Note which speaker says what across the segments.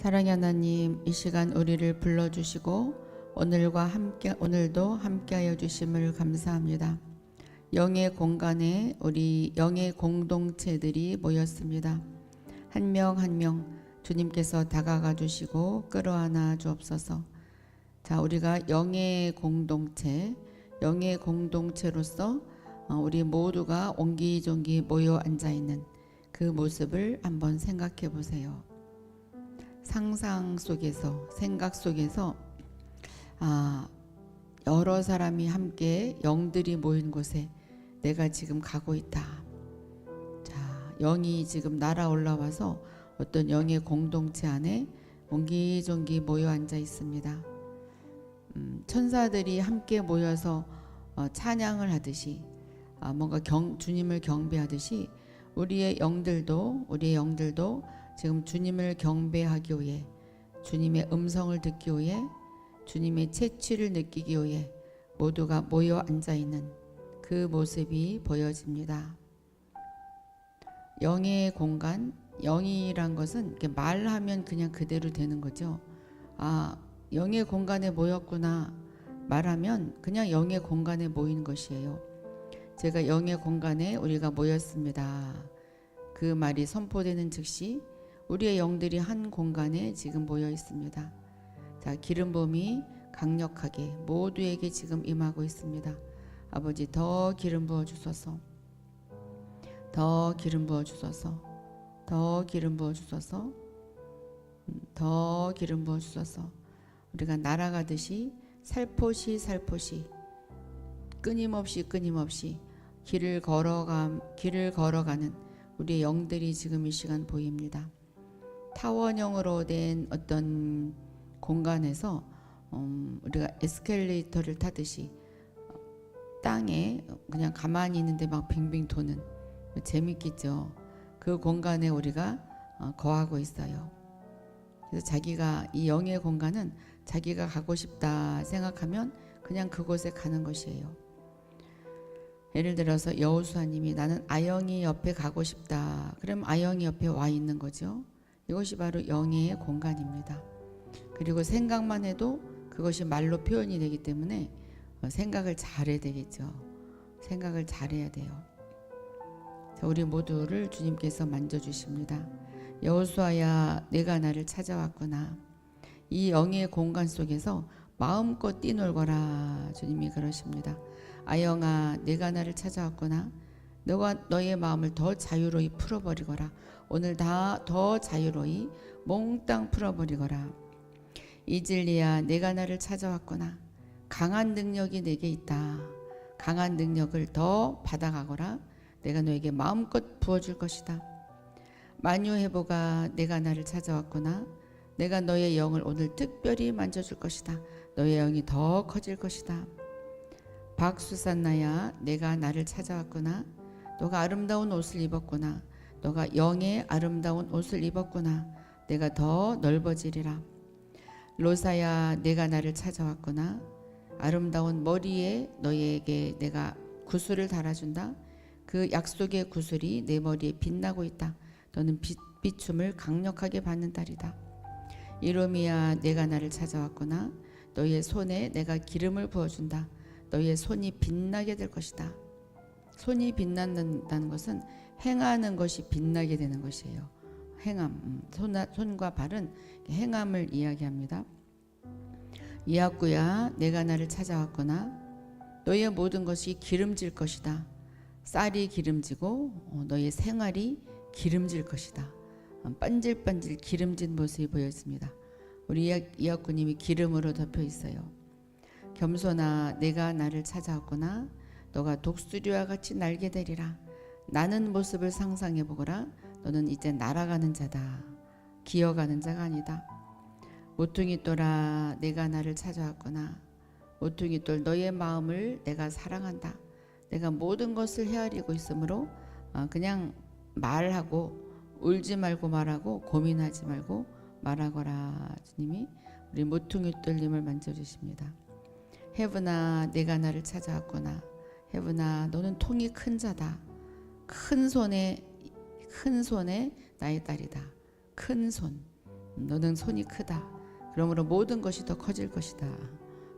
Speaker 1: 사랑의 하나님, 이 시간 우리를 불러주시고 오늘도 함께하여 주심을 감사합니다. 영의 공간에 우리 영의 공동체들이 모였습니다. 한 명 한 명 주님께서 다가가 주시고 끌어안아 주옵소서. 자, 우리가 영의 공동체로서 우리 모두가 옹기종기 모여 앉아 있는 그 모습을 한번 생각해 보세요. 상상 속에서, 생각 속에서 여러 사람이 함께 영들이 모인 곳에 내가 지금 가고 있다. 자, 영이 지금 날아 올라와서 어떤 영의 공동체 안에 옹기종기 모여 앉아 있습니다. 천사들이 함께 모여서 찬양을 하듯이 뭔가 주님을 경배하듯이 우리의 영들도 지금 주님을 경배하기 위해, 주님의 음성을 듣기 위해, 주님의 채취를 느끼기 위해 모두가 모여 앉아있는 그 모습이 보여집니다. 영의 공간, 영이란 것은 이렇게 말하면 그냥 그대로 되는 거죠. 영의 공간에 모였구나 말하면 그냥 영의 공간에 모인 것이에요. 제가 영의 공간에 우리가 모였습니다. 그 말이 선포되는 즉시 우리의 영들이 한 공간에 지금 모여 있습니다. 자, 기름 부음이 강력하게 모두에게 지금 임하고 있습니다. 아버지, 더 기름 부어 주소서. 더 기름 부어 주소서. 더 기름 부어 주소서. 더 기름 부어 주소서. 우리가 날아가듯이 살포시 끊임없이 길을 걸어가는 우리의 영들이 지금 이 시간 보입니다. 타원형으로 된 어떤 공간에서 우리가 에스컬레이터를 타듯이 땅에 그냥 가만히 있는데 막 빙빙 도는, 재밌겠죠. 그 공간에 우리가 거하고 있어요. 그래서 자기가, 이 영의 공간은 자기가 가고 싶다 생각하면 그냥 그곳에 가는 것이에요. 예를 들어서 여호수아님이 나는 아영이 옆에 가고 싶다. 그럼 아영이 옆에 와 있는 거죠. 이것이 바로 영의 공간입니다. 그리고 생각만 해도 그것이 말로 표현이 되기 때문에 생각을 잘해야 되겠죠. 생각을 잘해야 돼요. 자, 우리 모두를 주님께서 만져주십니다. 여호수아야, 내가 나를 찾아왔구나. 이 영의 공간 속에서 마음껏 뛰놀거라. 주님이 그러십니다. 아영아, 내가 나를 찾아왔구나. 너가 너의 마음을 더 자유로이 풀어버리거라. 오늘 더 자유로이 몽땅 풀어버리거라. 이질리야, 내가 나를 찾아왔구나. 강한 능력이 내게 있다. 강한 능력을 더 받아가거라. 내가 너에게 마음껏 부어줄 것이다. 마뉴헤보가, 내가 나를 찾아왔구나. 내가 너의 영을 오늘 특별히 만져줄 것이다. 너의 영이 더 커질 것이다. 박수산나야, 내가 나를 찾아왔구나. 너가 아름다운 옷을 입었구나. 너가 영의 아름다운 옷을 입었구나. 내가 더 넓어지리라. 로사야, 내가 나를 찾아왔구나. 아름다운 머리에 너에게 내가 구슬을 달아준다. 그 약속의 구슬이 내 머리에 빛나고 있다. 너는 비춤을 강력하게 받는 딸이다. 이로미야, 내가 나를 찾아왔구나. 너의 손에 내가 기름을 부어준다. 너의 손이 빛나게 될 것이다. 손이 빛난다는 것은 행하는 것이 빛나게 되는 것이에요. 행함, 손과 발은 행함을 이야기합니다. 이학구야, 내가 나를 찾아왔구나. 너의 모든 것이 기름질 것이다. 쌀이 기름지고 너의 생활이 기름질 것이다. 반질반질 기름진 모습이 보였습니다. 우리 이학구님이 기름으로 덮여 있어요. 겸손아, 내가 나를 찾아왔구나. 너가 독수리와 같이 날게 되리라. 나는 모습을 상상해 보거라. 너는 이제 날아가는 자다. 기어가는 자가 아니다. 모퉁이돌아, 내가 나를 찾아왔구나. 모퉁이돌, 너의 마음을 내가 사랑한다. 내가 모든 것을 헤아리고 있으므로 그냥 말하고, 울지 말고 말하고, 고민하지 말고 말하거라. 주님이 우리 모퉁이돌님을 만져주십니다. 헤브나, 내가 나를 찾아왔구나. 헤브나, 너는 통이 큰 자다. 큰 손에 나의 딸이다. 큰 손, 너는 손이 크다. 그러므로 모든 것이 더 커질 것이다.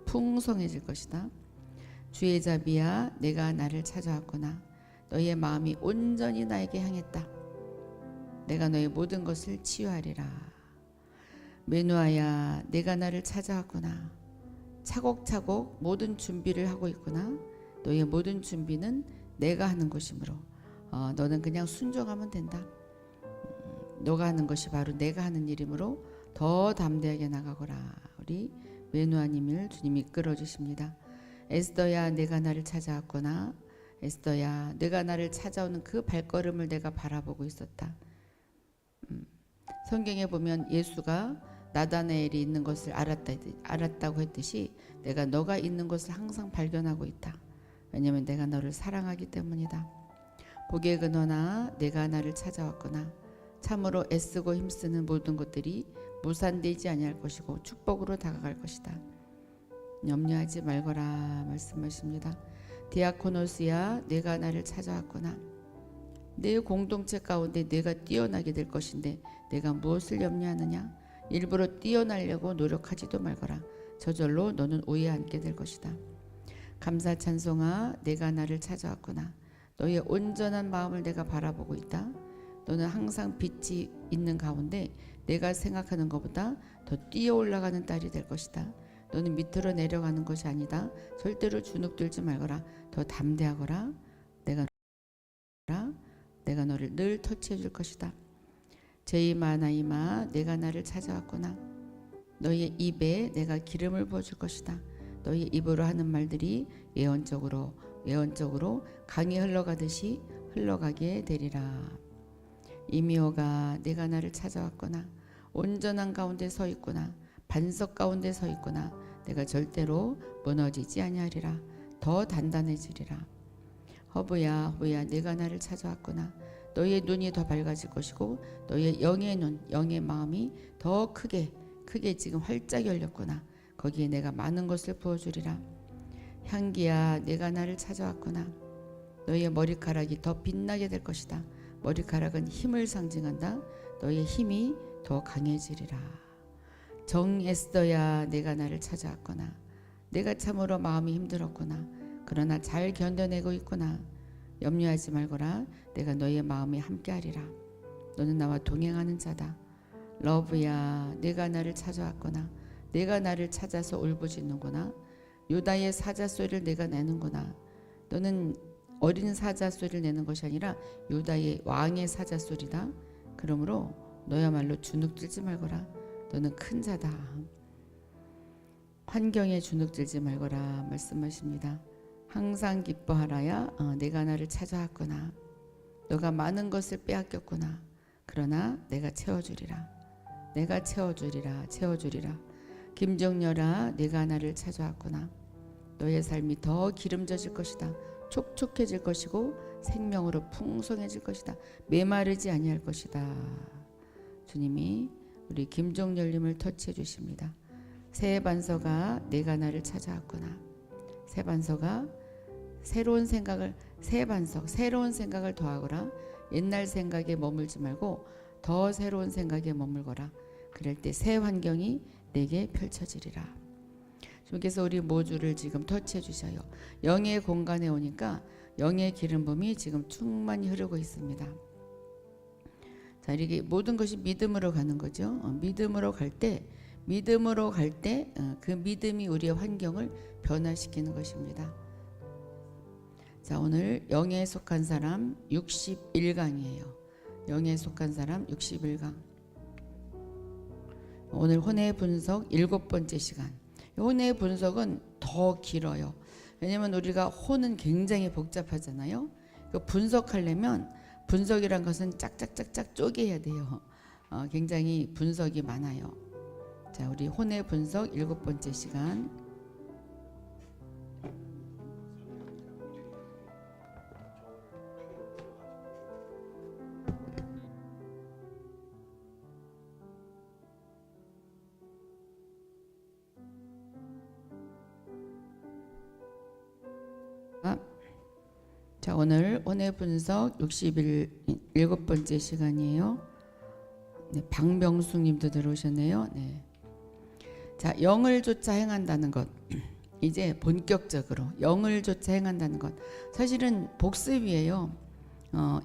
Speaker 1: 풍성해질 것이다. 주의 자비야, 내가 나를 찾아왔구나. 너희의 마음이 온전히 나에게 향했다. 내가 너의 모든 것을 치유하리라. 메누아야, 내가 나를 찾아왔구나. 차곡차곡 모든 준비를 하고 있구나. 너의 모든 준비는 내가 하는 것이므로 너는 그냥 순종하면 된다. 너가 하는 것이 바로 내가 하는 일이므로 더 담대하게 나가거라. 우리 메누아님을 주님이 이끌어 주십니다. 에스더야, 내가 나를 찾아왔구나. 에스더야, 내가 나를 찾아오는 그 발걸음을 내가 바라보고 있었다. 성경에 보면 예수가 나다나엘이 있는 것을 알았다고 했듯이 내가 너가 있는 것을 항상 발견하고 있다. 왜냐하면 내가 너를 사랑하기 때문이다. 복의 근원아, 내가 나를 찾아왔구나. 참으로 애쓰고 힘쓰는 모든 것들이 무산되지 아니할 것이고 축복으로 다가갈 것이다. 염려하지 말거라 말씀하십니다. 디아코노스야, 내가 나를 찾아왔구나. 내 공동체 가운데 내가 뛰어나게 될 것인데 내가 무엇을 염려하느냐? 일부러 뛰어나려고 노력하지도 말거라. 저절로 너는 오해 앉게 될 것이다. 감사 찬송아, 내가 나를 찾아왔구나. 너의 온전한 마음을 내가 바라보고 있다. 너는 항상 빛이 있는 가운데 내가 생각하는 것보다 더 뛰어 올라가는 딸이 될 것이다. 너는 밑으로 내려가는 것이 아니다. 절대로 주눅들지 말거라. 더 담대하거라. 내가 너를 늘 터치해 줄 것이다. 제이마나이마, 내가 나를 찾아왔구나. 너의 입에 내가 기름을 부어줄 것이다. 너의 입으로 하는 말들이 예언적으로 강이 흘러가듯이 흘러가게 되리라. 이미호가, 내가 나를 찾아왔구나. 온전한 가운데 서 있구나. 반석 가운데 서 있구나. 내가 절대로 무너지지 아니하리라. 더 단단해지리라. 허브야, 호야, 내가 나를 찾아왔구나. 너의 눈이 더 밝아질 것이고 너의 영의 눈, 영의 마음이 더 크게 지금 활짝 열렸구나. 거기에 내가 많은 것을 부어주리라. 향기야, 내가 나를 찾아왔구나. 너의 머리카락이 더 빛나게 될 것이다. 머리카락은 힘을 상징한다. 너의 힘이 더 강해지리라. 정에스더야, 내가 나를 찾아왔구나. 내가 참으로 마음이 힘들었구나. 그러나 잘 견뎌내고 있구나. 염려하지 말거라. 내가 너의 마음에 함께하리라. 너는 나와 동행하는 자다. 러브야, 내가 나를 찾아왔구나. 내가 나를 찾아서 울부짖는구나. 유다의 사자 소리를 내가 내는구나. 너는 어린 사자 소리를 내는 것이 아니라 유다의 왕의 사자 소리다. 그러므로 너야말로 주눅들지 말거라. 너는 큰 자다. 환경에 주눅들지 말거라 말씀하십니다. 항상 기뻐하라야. 내가 나를 찾아왔구나. 너가 많은 것을 빼앗겼구나. 그러나 내가 채워주리라. 내가 채워주리라. 김정렬아, 내가 나를 찾아왔구나. 너의 삶이 더 기름져질 것이다. 촉촉해질 것이고 생명으로 풍성해질 것이다. 메마르지 아니할 것이다. 주님이 우리 김종렬님을 터치해 주십니다. 새 반서가, 내가 나를 찾아왔구나. 새 반서가 새로운 생각을 더하거라. 옛날 생각에 머물지 말고 더 새로운 생각에 머물거라. 그럴 때 새 환경이 내게 펼쳐지리라. 주께서 우리 모두를 지금 터치해 주셔요. 영의 공간에 오니까 영의 기름 부음이 지금 충만히 흐르고 있습니다. 자, 이렇게 모든 것이 믿음으로 가는 거죠. 믿음으로 갈 때 그 믿음이 우리의 환경을 변화시키는 것입니다. 자, 오늘 영에 속한 사람 61강이에요. 영에 속한 사람 61강. 오늘 혼의 분석 7번째 시간. 혼의 분석은 더 길어요. 왜냐면 우리가 혼은 굉장히 복잡하잖아요. 분석하려면 분석이란 것은 짝짝짝짝 쪼개야 돼요. 굉장히 분석이 많아요. 자, 우리 혼의 분석 7번째 시간. 자, 오늘 혼의 분석 67번째 시간이에요. 네, 박명숙님도 들어오셨네요. 네. 자, 영을 쫓아 행한다는 것. 이제 본격적으로 영을 쫓아 행한다는 것. 사실은 복습이에요.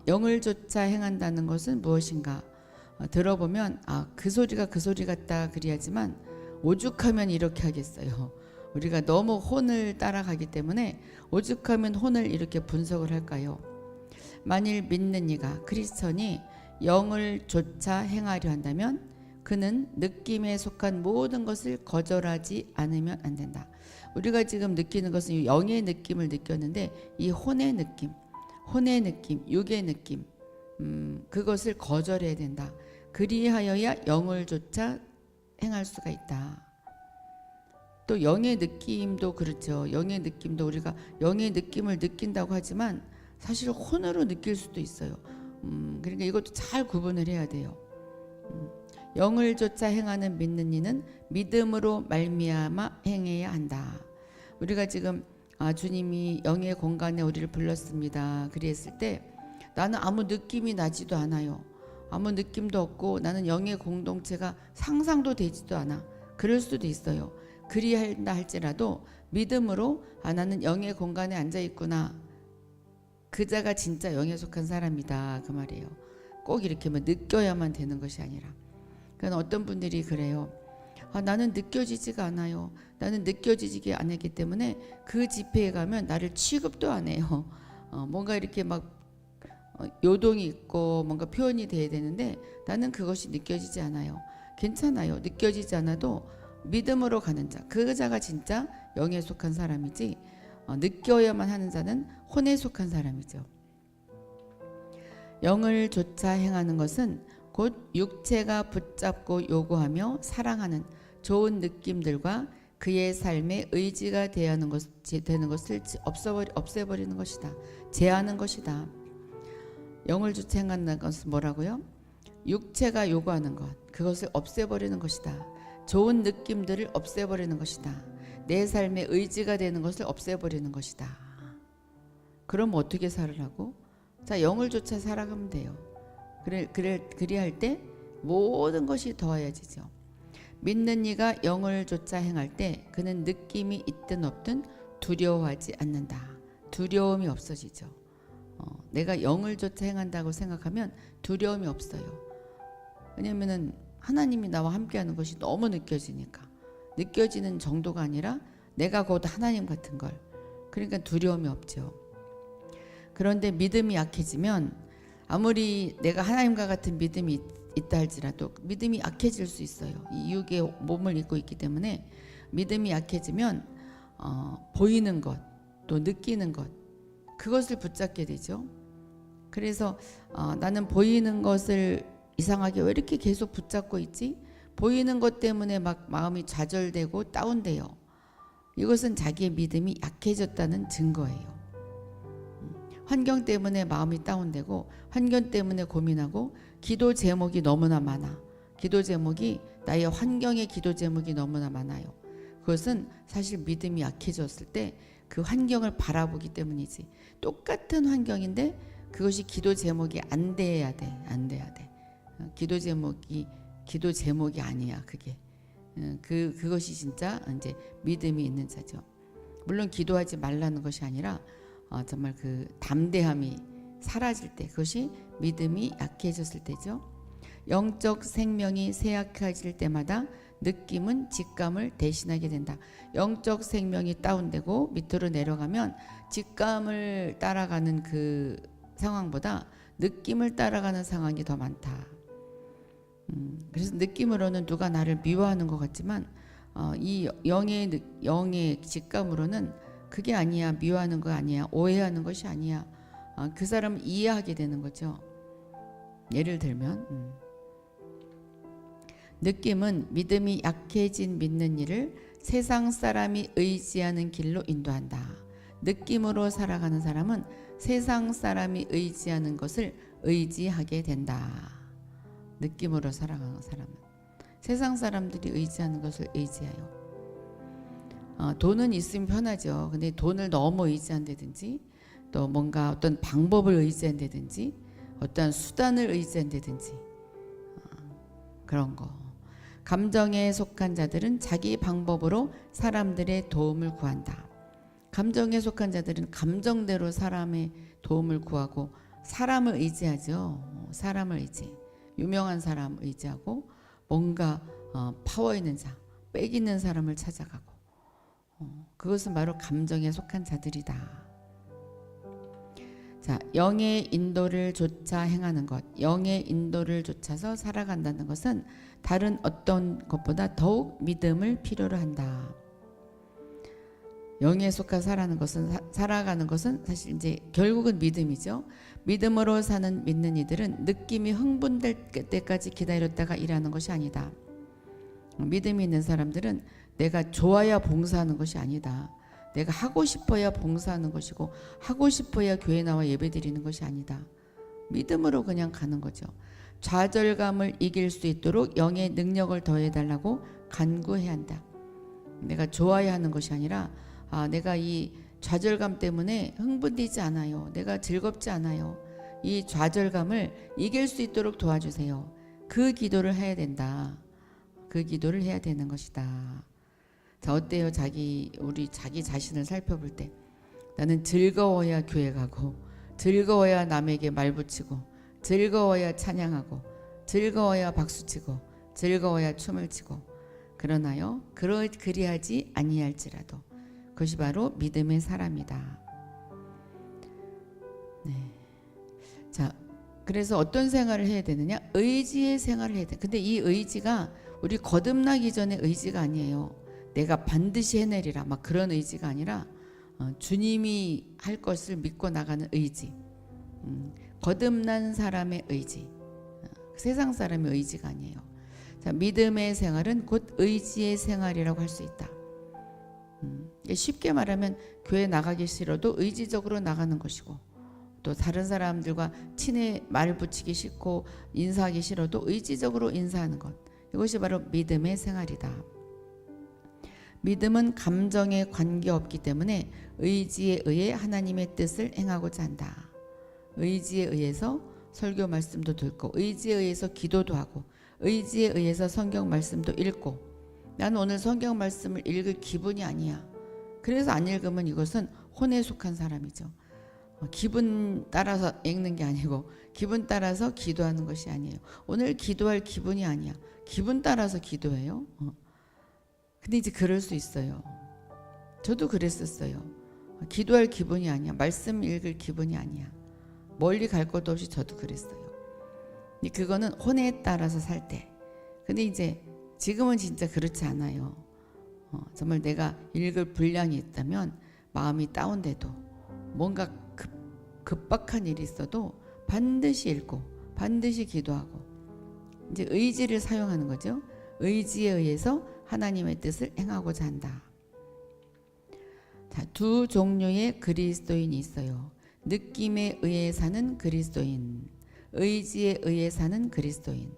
Speaker 1: 영을 쫓아 행한다는 것은 무엇인가? 들어보면 그 소리가 그 소리 같다 그래야지만 오죽하면 이렇게 하겠어요. 우리가 너무 혼을 따라가기 때문에 오죽하면 혼을 이렇게 분석을 할까요? 만일 믿는 이가 크리스천이 영을 쫓아 행하려 한다면 그는 느낌에 속한 모든 것을 거절하지 않으면 안 된다. 우리가 지금 느끼는 것은 영의 느낌을 느꼈는데 이 혼의 느낌, 육의 느낌, 그것을 거절해야 된다. 그리하여야 영을 쫓아 행할 수가 있다. 또 영의 느낌도 그렇죠. 영의 느낌도 우리가 영의 느낌을 느낀다고 하지만 사실 혼으로 느낄 수도 있어요. 그러니까 이것도 잘 구분을 해야 돼요. 영을 쫓아 행하는 믿는 이는 믿음으로 말미암아 행해야 한다. 우리가 지금 주님이 영의 공간에 우리를 불렀습니다. 그랬을 때 나는 아무 느낌이 나지도 않아요. 아무 느낌도 없고 나는 영의 공동체가 상상도 되지도 않아. 그럴 수도 있어요. 그리한다 할지라도 믿음으로 나는 영의 공간에 앉아 있구나. 그자가 진짜 영에 속한 사람이다 그 말이에요. 꼭 이렇게 느껴야만 되는 것이 아니라. 그러니까 어떤 분들이 그래요. 나는 느껴지지가 않아요. 나는 느껴지지 않았기 때문에 그 집회에 가면 나를 취급도 안 해요. 뭔가 이렇게 막 요동이 있고 뭔가 표현이 돼야 되는데 나는 그것이 느껴지지 않아요. 괜찮아요. 느껴지지 않아도 믿음으로 가는 자, 그 자가 진짜 영에 속한 사람이지 느껴야만 하는 자는 혼에 속한 사람이죠. 영을 쫓아 행하는 것은 곧 육체가 붙잡고 요구하며 사랑하는 좋은 느낌들과 그의 삶의 의지가 되는 것을 없애버리는 것이다. 제하는 것이다. 영을 쫓아 행한다는 것은 뭐라고요? 육체가 요구하는 것, 그것을 없애버리는 것이다. 좋은 느낌들을 없애버리는 것이다. 내 삶의 의지가 되는 것을 없애버리는 것이다. 그럼 어떻게 살으라고? 자, 영을 쫓아 살아가면 돼요. 그리할 때 모든 것이 더해지죠. 믿는 이가 영을 쫓아 행할 때 그는 느낌이 있든 없든 두려워하지 않는다. 두려움이 없어지죠. 내가 영을 쫓아 행한다고 생각하면 두려움이 없어요. 왜냐면은 하나님이 나와 함께하는 것이 너무 느껴지니까. 느껴지는 정도가 아니라 내가 곧 하나님 같은 걸. 그러니까 두려움이 없죠. 그런데 믿음이 약해지면 아무리 내가 하나님과 같은 믿음이 있다 할지라도 믿음이 약해질 수 있어요. 이 육의 몸을 입고 있기 때문에 믿음이 약해지면 보이는 것, 또 느끼는 것, 그것을 붙잡게 되죠. 그래서 나는 보이는 것을 이상하게 왜 이렇게 계속 붙잡고 있지? 보이는 것 때문에 막 마음이 좌절되고 다운돼요. 이것은 자기의 믿음이 약해졌다는 증거예요. 환경 때문에 마음이 다운되고 환경 때문에 고민하고 기도 제목이 너무나 많아. 기도 제목이 나의 환경의 기도 제목이 너무나 많아요. 그것은 사실 믿음이 약해졌을 때 그 환경을 바라보기 때문이지. 똑같은 환경인데 그것이 기도 제목이 안 돼야 돼. 안 돼야 돼. 기도 제목이 아니야. 그게. 그것이 진짜 이제 믿음이 있는 자죠. 물론 기도하지 말라는 것이 아니라 정말 그 담대함이 사라질 때, 그것이 믿음이 약해졌을 때죠. 영적 생명이 쇠약해질 때마다 느낌은 직감을 대신하게 된다. 영적 생명이 다운되고 밑으로 내려가면 직감을 따라가는 그 상황보다 느낌을 따라가는 상황이 더 많다. 그래서 느낌으로는 누가 나를 미워하는 것 같지만 이 영의 직감으로는 그게 아니야. 미워하는 거 아니야. 오해하는 것이 아니야. 그 사람을 이해하게 되는 거죠. 예를 들면 느낌은 믿음이 약해진 믿는 이를 세상 사람이 의지하는 길로 인도한다. 느낌으로 살아가는 사람은 세상 사람이 의지하는 것을 의지하게 된다. 느낌으로 살아가는 사람은 세상 사람들이 의지하는 것을 의지해요. 돈은 있으면 편하죠. 근데 돈을 너무 의지한다든지 또 뭔가 어떤 방법을 의지한다든지 어떤 수단을 의지한다든지 그런 거. 감정에 속한 자들은 자기 방법으로 사람들의 도움을 구한다. 감정에 속한 자들은 감정대로 사람의 도움을 구하고 사람을 의지하죠. 사람을 의지. 유명한 사람 의지하고 뭔가 파워 있는 자, 빽 있는 사람을 찾아가고 그것은 바로 감정에 속한 자들이다. 자, 영의 인도를 좇아 행하는 것, 영의 인도를 좇아서 살아간다는 것은 다른 어떤 것보다 더욱 믿음을 필요로 한다. 영에 속한 살아가는 것은 사실 이제 결국은 믿음이죠. 믿음으로 사는 믿는 이들은 느낌이 흥분될 때까지 기다렸다가 일하는 것이 아니다. 믿음이 있는 사람들은 내가 좋아야 봉사하는 것이 아니다. 내가 하고 싶어야 봉사하는 것이고 하고 싶어야 교회 나와 예배 드리는 것이 아니다. 믿음으로 그냥 가는 거죠. 좌절감을 이길 수 있도록 영의 능력을 더해달라고 간구해야 한다. 내가 좋아야 하는 것이 아니라 내가 이 좌절감 때문에 흥분되지 않아요. 내가 즐겁지 않아요. 이 좌절감을 이길 수 있도록 도와주세요. 그 기도를 해야 된다. 그 기도를 해야 되는 것이다. 자, 어때요? 우리 자기 자신을 살펴볼 때 나는 즐거워야 교회 가고 즐거워야 남에게 말 붙이고 즐거워야 찬양하고 즐거워야 박수치고 즐거워야 춤을 추고 그러나요? 그리하지 아니할지라도 그것이 바로 믿음의 사람이다. 네. 자, 그래서 어떤 생활을 해야 되느냐? 의지의 생활을 해야 돼. 근데 이 의지가 우리 거듭나기 전에 의지가 아니에요. 내가 반드시 해내리라 막 그런 의지가 아니라 주님이 할 것을 믿고 나가는 의지. 거듭난 사람의 의지. 세상 사람의 의지가 아니에요. 자, 믿음의 생활은 곧 의지의 생활이라고 할 수 있다. 쉽게 말하면 교회 나가기 싫어도 의지적으로 나가는 것이고 또 다른 사람들과 친해 말 붙이기 싫고 인사하기 싫어도 의지적으로 인사하는 것. 이것이 바로 믿음의 생활이다. 믿음은 감정에 관계없기 때문에 의지에 의해 하나님의 뜻을 행하고자 한다. 의지에 의해서 설교 말씀도 듣고 의지에 의해서 기도도 하고 의지에 의해서 성경 말씀도 읽고 나는 오늘 성경 말씀을 읽을 기분이 아니야. 그래서 안 읽으면 이것은 혼에 속한 사람이죠. 기분 따라서 읽는 게 아니고 기분 따라서 기도하는 것이 아니에요. 오늘 기도할 기분이 아니야. 기분 따라서 기도해요. 근데 이제 그럴 수 있어요. 저도 그랬었어요. 기도할 기분이 아니야. 말씀 읽을 기분이 아니야. 멀리 갈 것도 없이 저도 그랬어요. 근데 그거는 혼에 따라서 살 때. 근데 이제 지금은 진짜 그렇지 않아요. 정말 내가 읽을 분량이 있다면 마음이 다운돼도 뭔가 급박한 일이 있어도 반드시 읽고 반드시 기도하고 이제 의지를 사용하는 거죠. 의지에 의해서 하나님의 뜻을 행하고자 한다. 자, 두 종류의 그리스도인이 있어요. 느낌에 의해 사는 그리스도인, 의지에 의해 사는 그리스도인.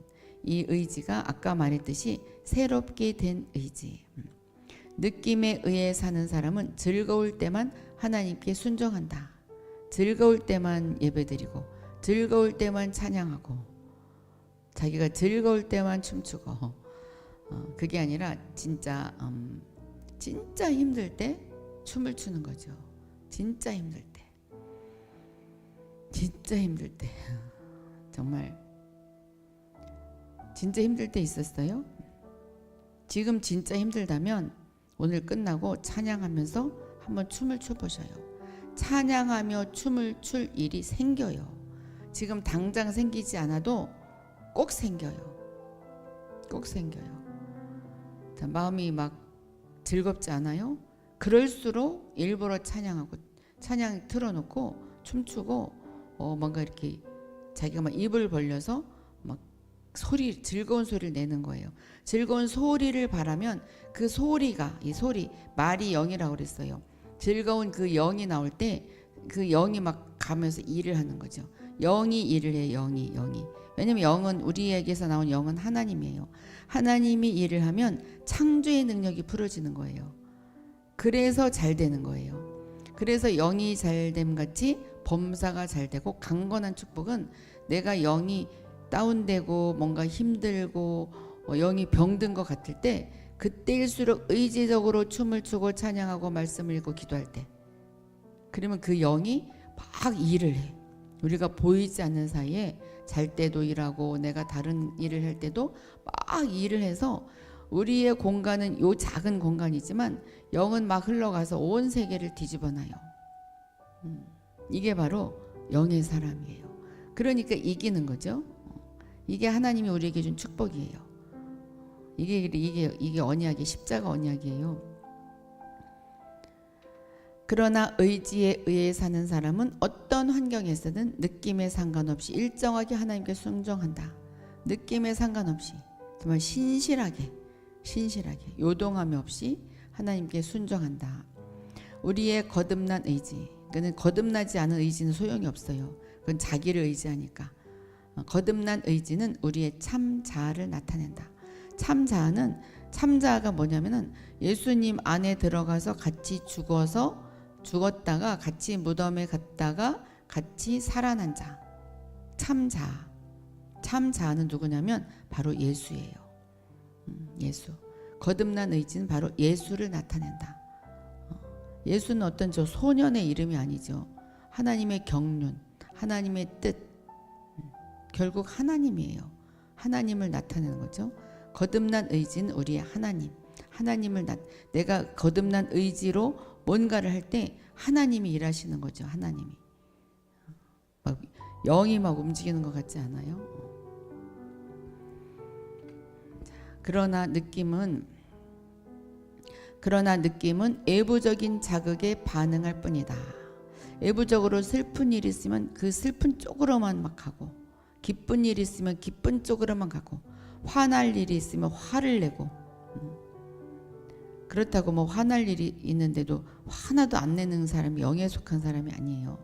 Speaker 1: 이 의지가 아까 말했듯이 새롭게 된 의지. 느낌에 의해 사는 사람은 즐거울 때만 하나님께 순종한다. 즐거울 때만 예배드리고 즐거울 때만 찬양하고 자기가 즐거울 때만 춤추고 그게 아니라 진짜 힘들 때 춤을 추는 거죠. 진짜 힘들 때. 진짜 힘들 때. 정말 진짜 힘들 때 있었어요? 지금 진짜 힘들다면 오늘 끝나고 찬양하면서 한번 춤을 춰보셔요. 찬양하며 춤을 출 일이 생겨요. 지금 당장 생기지 않아도 꼭 생겨요. 꼭 생겨요. 자, 마음이 막 즐겁지 않아요? 그럴수록 일부러 찬양하고 찬양 틀어놓고 춤추고 뭔가 이렇게 자기가 막 입을 벌려서 막 즐거운 소리를 내는 거예요. 즐거운 소리를 바라면 그 소리가 이 소리 말이 영이라고 그랬어요. 즐거운 그 영이 나올 때 그 영이 막 가면서 일을 하는 거죠. 영이 일을 해요. 영이. 왜냐면 영은 우리에게서 나온 영은 하나님이에요. 하나님이 일을 하면 창조의 능력이 풀어지는 거예요. 그래서 잘 되는 거예요. 그래서 영이 잘됨 같이 범사가 잘 되고 강건한 축복은 내가 영이 다운되고 뭔가 힘들고 영이 병든 것 같을 때 그때일수록 의지적으로 춤을 추고 찬양하고 말씀을 읽고 기도할 때, 그러면 그 영이 막 일을 해. 우리가 보이지 않는 사이에 잘 때도 일하고 내가 다른 일을 할 때도 막 일을 해서 우리의 공간은 요 작은 공간이지만 영은 막 흘러가서 온 세계를 뒤집어놔요. 이게 바로 영의 사람이에요. 그러니까 이기는 거죠. 이게 하나님이 우리에게 준 축복이에요. 이게 언약이 십자가 언약이에요. 그러나 의지에 의해 사는 사람은 어떤 환경에서든 느낌에 상관없이 일정하게 하나님께 순종한다. 느낌에 상관없이 정말 신실하게 요동함이 없이 하나님께 순종한다. 우리의 거듭난 의지, 그는 거듭나지 않은 의지는 소용이 없어요. 그건 자기를 의지하니까. 거듭난 의지는 우리의 참 자아를 나타낸다. 참 자아가 뭐냐면은 예수님 안에 들어가서 같이 죽었다가 같이 무덤에 갔다가 같이 살아난 자. 참 자아는 누구냐면 바로 예수예요. 예수. 거듭난 의지는 바로 예수를 나타낸다. 예수는 어떤 저 소년의 이름이 아니죠. 하나님의 경륜, 하나님의 뜻, 결국 하나님이에요. 하나님을 나타내는 거죠. 거듭난 의지는 우리의 내가 거듭난 의지로 뭔가를 할 때 하나님이 일하시는 거죠. 하나님이 막 영이 막 움직이는 것 같지 않아요? 그러나 느낌은 외부적인 자극에 반응할 뿐이다. 외부적으로 슬픈 일이 있으면 그 슬픈 쪽으로만 막 가고, 기쁜 일이 있으면 기쁜 쪽으로만 가고, 화날 일이 있으면 화를 내고, 그렇다고 뭐 화날 일이 있는데도 하나도 안 내는 사람이 영에 속한 사람이 아니에요.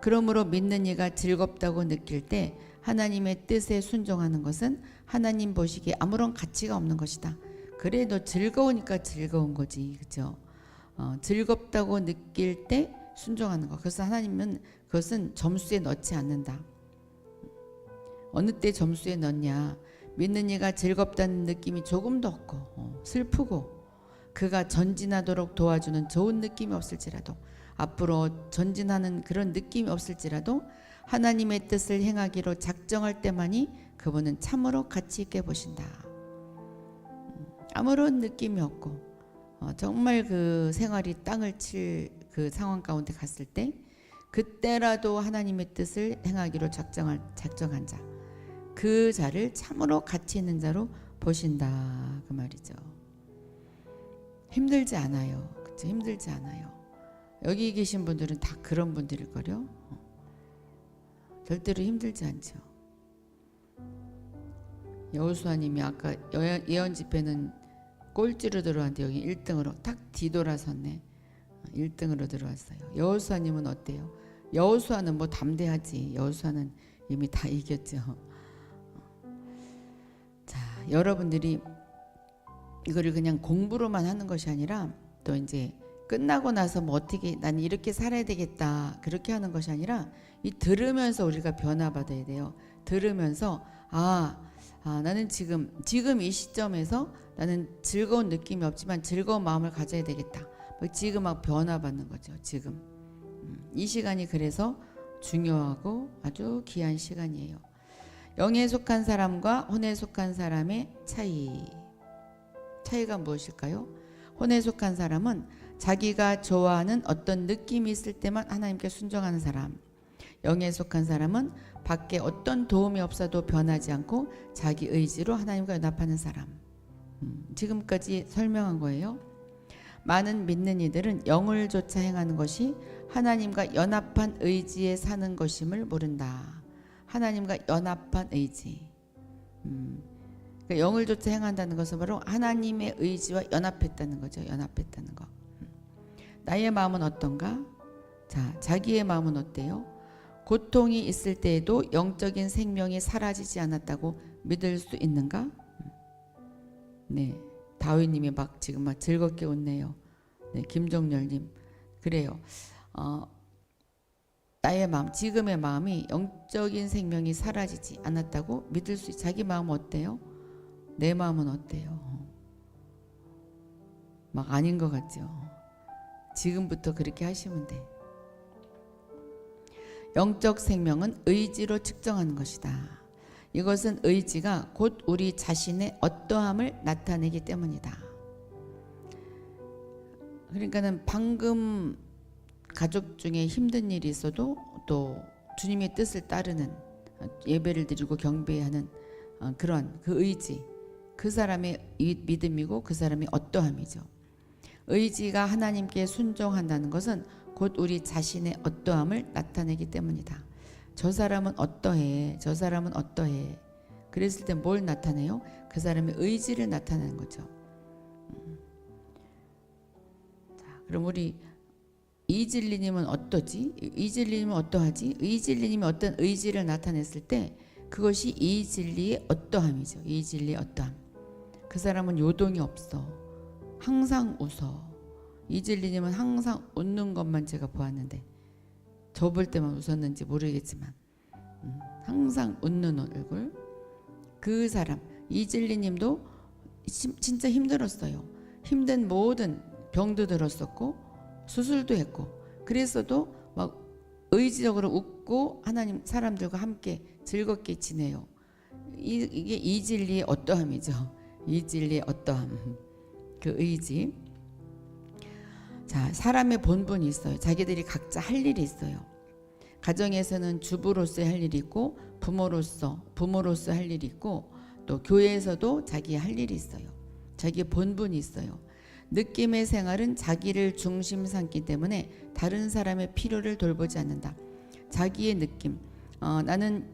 Speaker 1: 그러므로 믿는 이가 즐겁다고 느낄 때 하나님의 뜻에 순종하는 것은 하나님 보시기에 아무런 가치가 없는 것이다. 그래도 즐거우니까 즐거운 거지, 그렇죠? 즐겁다고 느낄 때 순종하는 것. 그래서 하나님은 그것은 점수에 넣지 않는다. 어느 때 점수에 넣냐? 믿는 이가 즐겁다는 느낌이 조금도 없고 슬프고 그가 전진하도록 도와주는 좋은 느낌이 없을지라도, 앞으로 전진하는 그런 느낌이 없을지라도 하나님의 뜻을 행하기로 작정할 때만이 그분은 참으로 가치 있게 보신다. 아무런 느낌이 없고 정말 그 생활이 땅을 칠 그 상황 가운데 갔을 때 그때라도 하나님의 뜻을 행하기로 작정한 자, 그 자를 참으로 가치 있는 자로 보신다, 그 말이죠. 힘들지 않아요. 그렇죠? 힘들지 않아요. 여기 계신 분들은 다 그런 분들일 거요. 절대로 힘들지 않죠. 여호수아님이 아까 예언 집회는 꼴찌로 들어왔는데 여기 1등으로 딱 뒤돌아섰네. 1등으로 들어왔어요. 여호수아님은 어때요? 여호수아는 뭐 담대하지. 여호수아는 이미 다 이겼죠. 자, 여러분들이 이거를 그냥 공부로만 하는 것이 아니라 또 이제 끝나고 나서 뭐 어떻게 난 이렇게 살아야 되겠다 그렇게 하는 것이 아니라 이 들으면서 우리가 변화받아야 돼요. 들으면서 나는 지금 이 시점에서 나는 즐거운 느낌이 없지만 즐거운 마음을 가져야 되겠다. 지금 막 변화받는 거죠. 지금 이 시간이 그래서 중요하고 아주 귀한 시간이에요. 영에 속한 사람과 혼에 속한 사람의 차이가 무엇일까요? 혼에 속한 사람은 자기가 좋아하는 어떤 느낌이 있을 때만 하나님께 순종하는 사람. 영에 속한 사람은 밖에 어떤 도움이 없어도 변하지 않고 자기 의지로 하나님과 연합하는 사람. 지금까지 설명한 거예요. 많은 믿는 이들은 영을 쫓아 행하는 것이 하나님과 연합한 의지에 사는 것임을 모른다. 하나님과 연합한 의지. 그러니까 영을 쫓아 행한다는 것은 바로 하나님의 의지와 연합했다는 거죠. 연합했다는 거. 나의 마음은 어떤가? 자, 자기의 마음은 어때요? 고통이 있을 때에도 영적인 생명이 사라지지 않았다고 믿을 수 있는가? 네, 다윗님이 지금 즐겁게 웃네요. 네, 김종렬님 그래요. 나의 마음, 지금의 마음이 영적인 생명이 사라지지 않았다고 믿을 수 있어요. 자기 마음 어때요? 내 마음은 어때요? 막 아닌 것 같죠? 지금부터 그렇게 하시면 돼. 영적 생명은 의지로 측정하는 것이다. 이것은 의지가 곧 우리 자신의 어떠함을 나타내기 때문이다. 그러니까는 방금 가족 중에 힘든 일이 있어도 또 주님의 뜻을 따르는 예배를 드리고 경배하는 그런 그 의지, 그 사람의 믿음이고 그 사람의 어떠함이죠. 의지가 하나님께 순종한다는 것은 곧 우리 자신의 어떠함을 나타내기 때문이다. 저 사람은 어떠해? 저 사람은 어떠해? 그랬을 때 뭘 나타내요? 그 사람의 의지를 나타내는 거죠. 자, 그럼 우리 이진리님은 어떠지? 이진리님은 어떠하지? 이진리님이 어떤 의지를 나타냈을 때 그것이 이진리의 어떠함이죠. 이진리의 어떠함. 그 사람은 요동이 없어. 항상 웃어. 이진리님은 항상 웃는 것만 제가 보았는데 저 볼 때만 웃었는지 모르겠지만 항상 웃는 얼굴. 그 사람 이진리님도 진짜 힘들었어요. 힘든 모든 병도 들었었고 수술도 했고 그랬어도 막 의지적으로 웃고 하나님 사람들과 함께 즐겁게 지내요. 이게 이진리의 어떠함이죠. 이진리의 어떠함. 그 의지. 자, 사람의 본분이 있어요. 자기들이 각자 할 일이 있어요. 가정에서는 주부로서의 할 일이 있고 부모로서 할 일이 있고 또 교회에서도 자기 할 일이 있어요. 자기의 본분이 있어요. 느낌의 생활은 자기를 중심 삼기 때문에 다른 사람의 필요를 돌보지 않는다. 자기의 느낌. 나는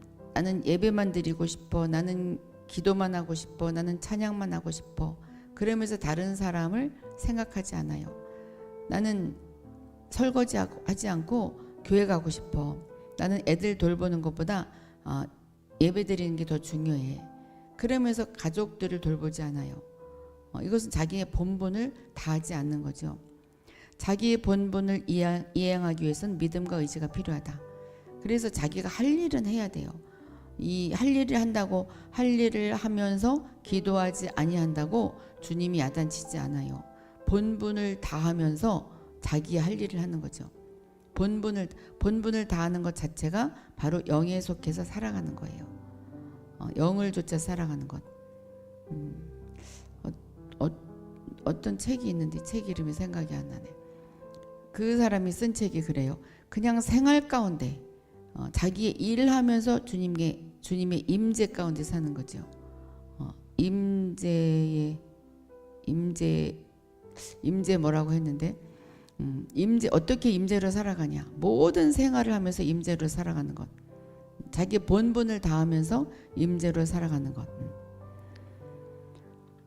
Speaker 1: 예배만 드리고 싶어. 나는 기도만 하고 싶어. 나는 찬양만 하고 싶어. 그러면서 다른 사람을 생각하지 않아요. 나는 설거지 하지 않고 교회 가고 싶어. 나는 애들 돌보는 것보다 예배 드리는 게 더 중요해. 그러면서 가족들을 돌보지 않아요. 이것은 자기의 본분을 다하지 않는 거죠. 자기의 본분을 이행하기 위해서는 믿음과 의지가 필요하다. 그래서 자기가 할 일은 해야 돼요. 이 할 일을 한다고 할 일을 하면서 기도하지 아니한다고 주님이 야단치지 않아요. 본분을 다하면서 자기의 할 일을 하는 거죠. 본분을 다하는 것 자체가 바로 영에 속해서 살아가는 거예요. 영을 좇아 살아가는 것. 어떤 책이 있는데 책 이름이 생각이 안 나네. 그 사람이 쓴 책이 그래요. 그냥 생활 가운데 자기의 일을 하면서 주님의 임재 가운데 사는 거죠. 임재 뭐라고 했는데 임재 어떻게 임재로 살아가냐. 모든 생활을 하면서 임재로 살아가는 것. 자기 본분을 다하면서 임재로 살아가는 것.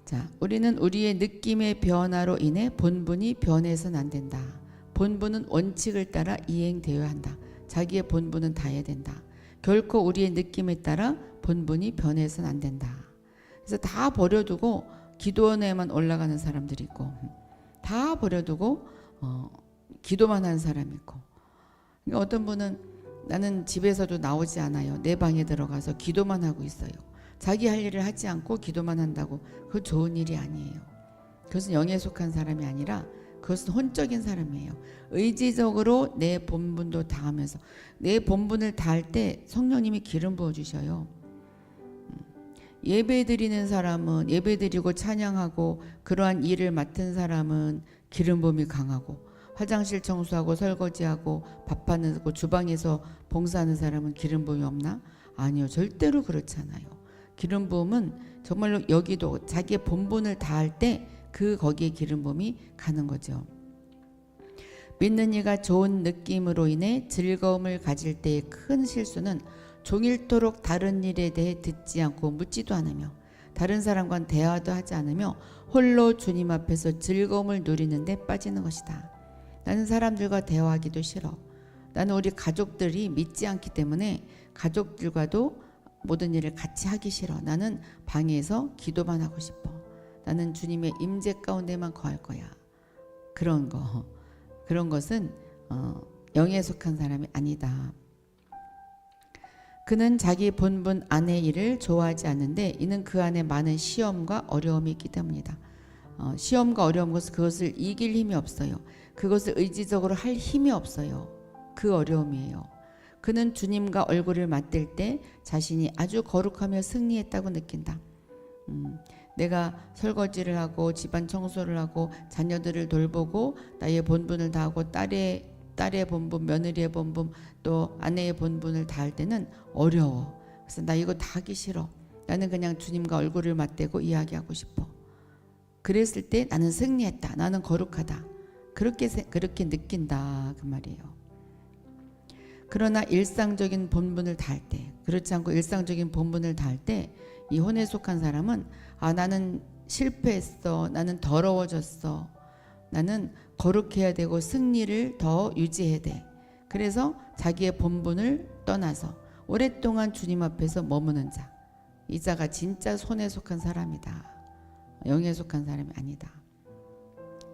Speaker 1: 자, 우리는 우리의 느낌의 변화로 인해 본분이 변해서는 안 된다. 본분은 원칙을 따라 이행되어야 한다. 자기의 본분은 다해야 된다. 결코 우리의 느낌에 따라 본분이 변해서는 안 된다. 그래서 다 버려두고 기도원에만 올라가는 사람들이 있고 다 버려두고 기도만 하는 사람이 있고 그러니까 어떤 분은 나는 집에서도 나오지 않아요. 내 방에 들어가서 기도만 하고 있어요. 자기 할 일을 하지 않고 기도만 한다고 그건 좋은 일이 아니에요. 그것은 영에 속한 사람이 아니라 그것은 혼적인 사람이에요. 의지적으로 내 본분도 다하면서 내 본분을 다할 때 성령님이 기름 부어주셔요. 예배드리는 사람은 예배드리고 찬양하고 그러한 일을 맡은 사람은 기름 부음이 강하고 화장실 청소하고 설거지하고 밥하는 주방에서 봉사하는 사람은 기름 부음이 없나? 아니요. 절대로 그렇지 않아요. 기름 부음은 정말로 여기도 자기의 본분을 다할 때 거기에 기름 부음이 가는 거죠. 믿는 이가 좋은 느낌으로 인해 즐거움을 가질 때의 큰 실수는 종일토록 다른 일에 대해 듣지 않고 묻지도 않으며 다른 사람과 대화도 하지 않으며 홀로 주님 앞에서 즐거움을 누리는 데 빠지는 것이다. 나는 사람들과 대화하기도 싫어. 나는 우리 가족들이 믿지 않기 때문에 가족들과도 모든 일을 같이 하기 싫어. 나는 방에서 기도만 하고 싶어. 나는 주님의 임재 가운데만 거할 거야. 그런 것은 영에 속한 사람이 아니다. 그는 자기 본분 안의 일을 좋아하지 않는데 이는 그 안에 많은 시험과 어려움이 있기 때문이다. 시험과 어려운 것은 그것을 이길 힘이 없어요. 그것을 의지적으로 할 힘이 없어요. 그 어려움이에요. 그는 주님과 얼굴을 맞댈 때 자신이 아주 거룩하며 승리했다고 느낀다. 내가 설거지를 하고 집안 청소를 하고 자녀들을 돌보고 나의 본분을 다하고 딸의 본분, 며느리의 본분, 또 아내의 본분을 다할 때는 어려워. 그래서 나 이거 다 하기 싫어. 나는 그냥 주님과 얼굴을 맞대고 이야기하고 싶어. 그랬을 때 나는 승리했다. 나는 거룩하다. 그렇게 느낀다 그 말이에요. 그러나 일상적인 본분을 다할 때, 그렇지 않고 일상적인 본분을 다할 때 이 혼에 속한 사람은 나는 실패했어. 나는 더러워졌어. 나는 거룩해야 되고 승리를 더 유지해야 돼. 그래서 자기의 본분을 떠나서 오랫동안 주님 앞에서 머무는 자. 이 자가 진짜 손에 속한 사람이다. 영에 속한 사람이 아니다.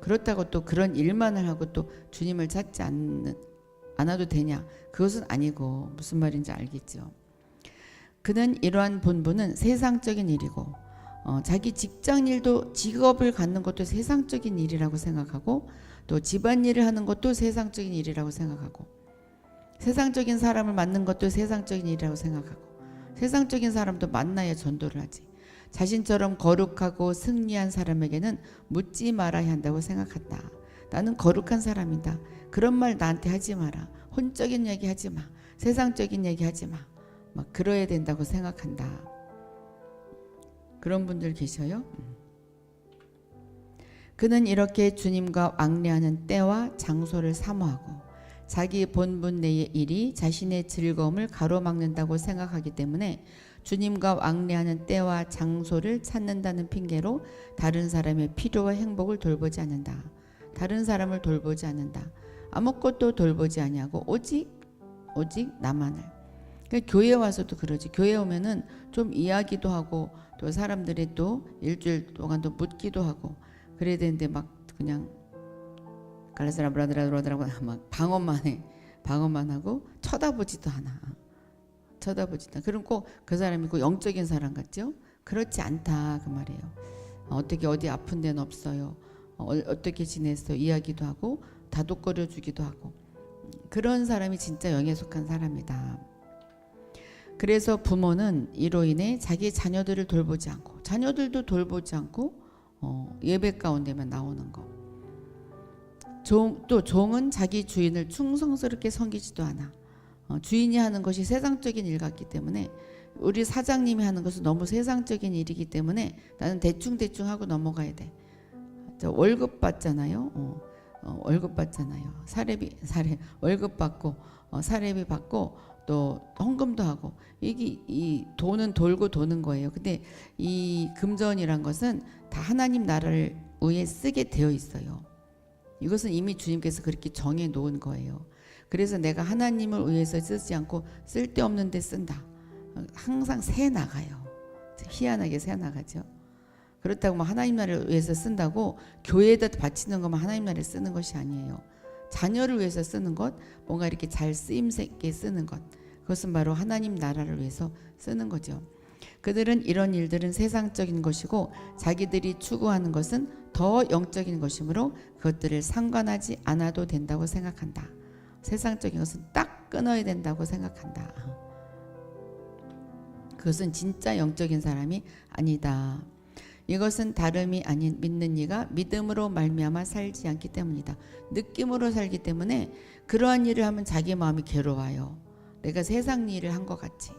Speaker 1: 그렇다고 또 그런 일만을 하고 또 주님을 찾지 않아도 되냐? 그것은 아니고 무슨 말인지 알겠죠. 그는 이러한 본분은 세상적인 일이고 자기 직장일도 직업을 갖는 것도 세상적인 일이라고 생각하고 또 집안일을 하는 것도 세상적인 일이라고 생각하고 세상적인 사람을 만난 것도 세상적인 일이라고 생각하고 세상적인 사람도 만나야 전도를 하지. 자신처럼 거룩하고 승리한 사람에게는 묻지 말아야 한다고 생각한다. 나는 거룩한 사람이다. 그런 말 나한테 하지 마라. 혼적인 얘기 하지 마. 세상적인 얘기 하지 마. 막 그러야 된다고 생각한다. 그런 분들 계셔요? 그는 이렇게 주님과 왕래하는 때와 장소를 사모하고 자기 본분 내의 일이 자신의 즐거움을 가로막는다고 생각하기 때문에 주님과 왕래하는 때와 장소를 찾는다는 핑계로 다른 사람의 필요와 행복을 돌보지 않는다. 다른 사람을 돌보지 않는다. 아무것도 돌보지 아니하고 오직 나만을. 그러니까 교회 와서도 그러지. 교회 오면은 좀 이야기도 하고 또 사람들이 또 일주일 동안 또 묻기도 하고 그래야 되는데 막 그냥 갈라스라브라드라드라고 막 방언만 하고 쳐다보지도 않아. 그리고 그 사람이 그 영적인 사람 같죠? 그렇지 않다 그 말이에요. 어떻게 어디 아픈 데는 없어요. 어떻게 지냈어요? 이야기도 하고 다독거려 주기도 하고 그런 사람이 진짜 영에 속한 사람이다. 그래서 부모는 이로 인해 자기 자녀들을 돌보지 않고 자녀들도 돌보지 않고 예배 가운데만 나오는 거. 또 종은 자기 주인을 충성스럽게 섬기지도 않아. 주인이 하는 것이 세상적인 일 같기 때문에 우리 사장님이 하는 것은 너무 세상적인 일이기 때문에 나는 대충 하고 넘어가야 돼. 월급 받잖아요. 월급 받잖아요. 월급 받고 사례비 받고 또 헌금도 하고 이게 이 돈은 돌고 도는 거예요. 근데 이 금전이란 것은 다 하나님 나라를 위해 쓰게 되어 있어요. 이것은 이미 주님께서 그렇게 정해 놓은 거예요. 그래서 내가 하나님을 위해서 쓰지 않고 쓸데없는 데 쓴다. 항상 새 나가요. 희한하게 새 나가죠. 그렇다고 뭐 하나님 나라를 위해서 쓴다고 교회에다 바치는 것만 하나님 나라를 쓰는 것이 아니에요. 자녀를 위해서 쓰는 것, 뭔가 이렇게 잘 쓰임새 있게 쓰는 것, 그것은 바로 하나님 나라를 위해서 쓰는 거죠. 그들은 이런 일들은 세상적인 것이고 자기들이 추구하는 것은 더 영적인 것이므로 그것들을 상관하지 않아도 된다고 생각한다. 세상적인 것은 딱 끊어야 된다고 생각한다. 그것은 진짜 영적인 사람이 아니다. 이것은 다름이 아닌 믿는 이가 믿음으로 말미암아 살지 않기 때문이다. 느낌으로 살기 때문에 그러한 일을 하면 자기 마음이 괴로워요. 내가 세상 일을 한 것 같이.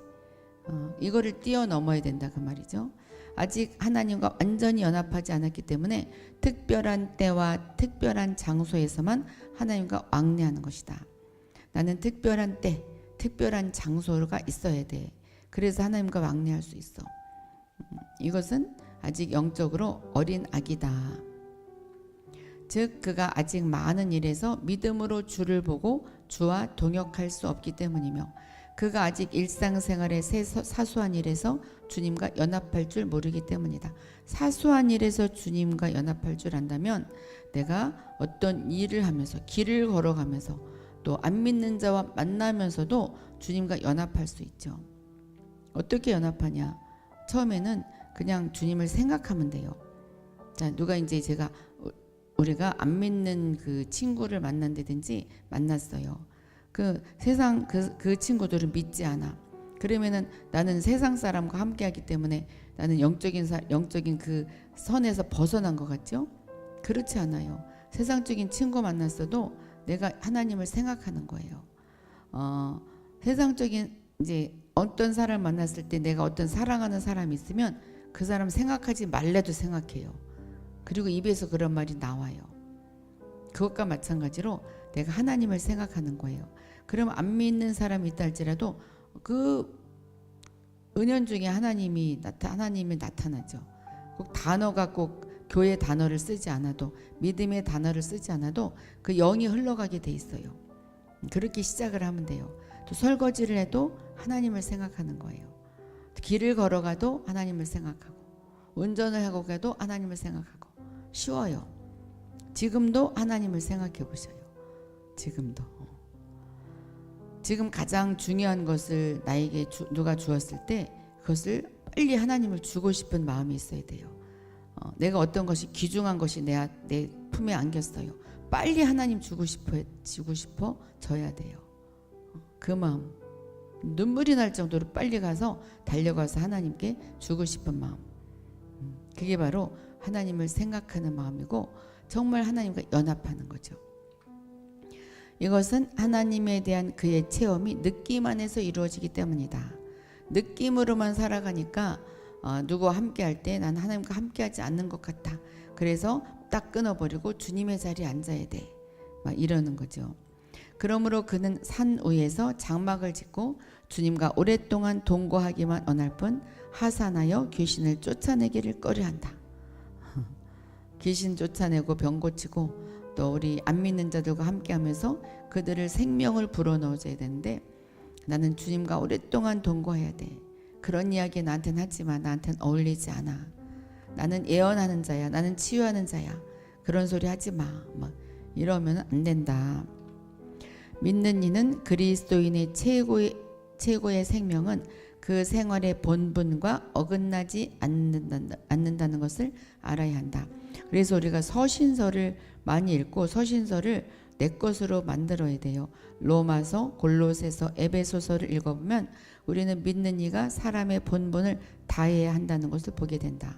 Speaker 1: 이거를 뛰어넘어야 된다 그 말이죠. 아직 하나님과 완전히 연합하지 않았기 때문에 특별한 때와 특별한 장소에서만 하나님과 왕래하는 것이다. 나는 특별한 때, 특별한 장소가 있어야 돼. 그래서 하나님과 왕래할 수 있어. 이것은 아직 영적으로 어린 아기다. 즉 그가 아직 많은 일에서 믿음으로 주를 보고 주와 동역할 수 없기 때문이며 그가 아직 일상생활의 사소한 일에서 주님과 연합할 줄 모르기 때문이다. 사소한 일에서 주님과 연합할 줄 안다면 내가 어떤 일을 하면서 길을 걸어가면서 또 안 믿는 자와 만나면서도 주님과 연합할 수 있죠. 어떻게 연합하냐? 처음에는 그냥 주님을 생각하면 돼요. 자, 누가 이제 우리가 안 믿는 그 친구를 만난다든지 만났어요. 그 세상 그 친구들은 믿지 않아. 그러면은 나는 세상 사람과 함께하기 때문에 나는 영적인 그 선에서 벗어난 것 같죠? 그렇지 않아요. 세상적인 친구 만났어도 내가 하나님을 생각하는 거예요. 세상적인 이제 어떤 사람 만났을 때 내가 어떤 사랑하는 사람이 있으면 그 사람 생각하지 말래도 생각해요. 그리고 입에서 그런 말이 나와요. 그것과 마찬가지로 내가 하나님을 생각하는 거예요. 그럼 안 믿는 사람이 있다 할지라도 그 은연중에 하나님이 나타나죠. 꼭 단어가 꼭 교회 단어를 쓰지 않아도, 믿음의 단어를 쓰지 않아도 그 영이 흘러가게 돼 있어요. 그렇게 시작을 하면 돼요. 또 설거지를 해도 하나님을 생각하는 거예요. 길을 걸어가도 하나님을 생각하고, 운전을 하고 가도 하나님을 생각하고. 쉬워요. 지금도 하나님을 생각해 보셔요. 지금 가장 중요한 것을 나에게 누가 주었을 때 그것을 빨리 하나님을 주고 싶은 마음이 있어야 돼요. 내가 어떤 것이 귀중한 것이 내 품에 안겼어요. 빨리 하나님 주고 싶어 져야 돼요. 그 마음, 눈물이 날 정도로 빨리 가서 달려가서 하나님께 주고 싶은 마음, 그게 바로 하나님을 생각하는 마음이고 정말 하나님과 연합하는 거죠. 이것은 하나님에 대한 그의 체험이 느낌 안에서 이루어지기 때문이다. 느낌으로만 살아가니까 누구와 함께할 때 나는 하나님과 함께하지 않는 것 같아. 그래서 딱 끊어버리고 주님의 자리에 앉아야 돼. 막 이러는 거죠. 그러므로 그는 산 위에서 장막을 짓고 주님과 오랫동안 동거하기만 원할 뿐 하산하여 귀신을 쫓아내기를 꺼려한다. 귀신 쫓아내고 병 고치고 또 우리 안 믿는 자들과 함께하면서 그들을 생명을 불어넣어줘야 되는데 나는 주님과 오랫동안 동거해야 돼. 그런 이야기 나한테는 하지만 나한테는 어울리지 않아. 나는 예언하는 자야. 나는 치유하는 자야. 그런 소리 하지 마. 막 이러면 안 된다. 믿는 이는 그리스도인의 최고의 생명은 그 생활의 본분과 어긋나지 않는다는 것을 알아야 한다. 그래서 우리가 서신서를 많이 읽고 서신서를 내 것으로 만들어야 돼요. 로마서, 골로새서, 에베소서를 읽어보면 우리는 믿는 이가 사람의 본분을 다해야 한다는 것을 보게 된다.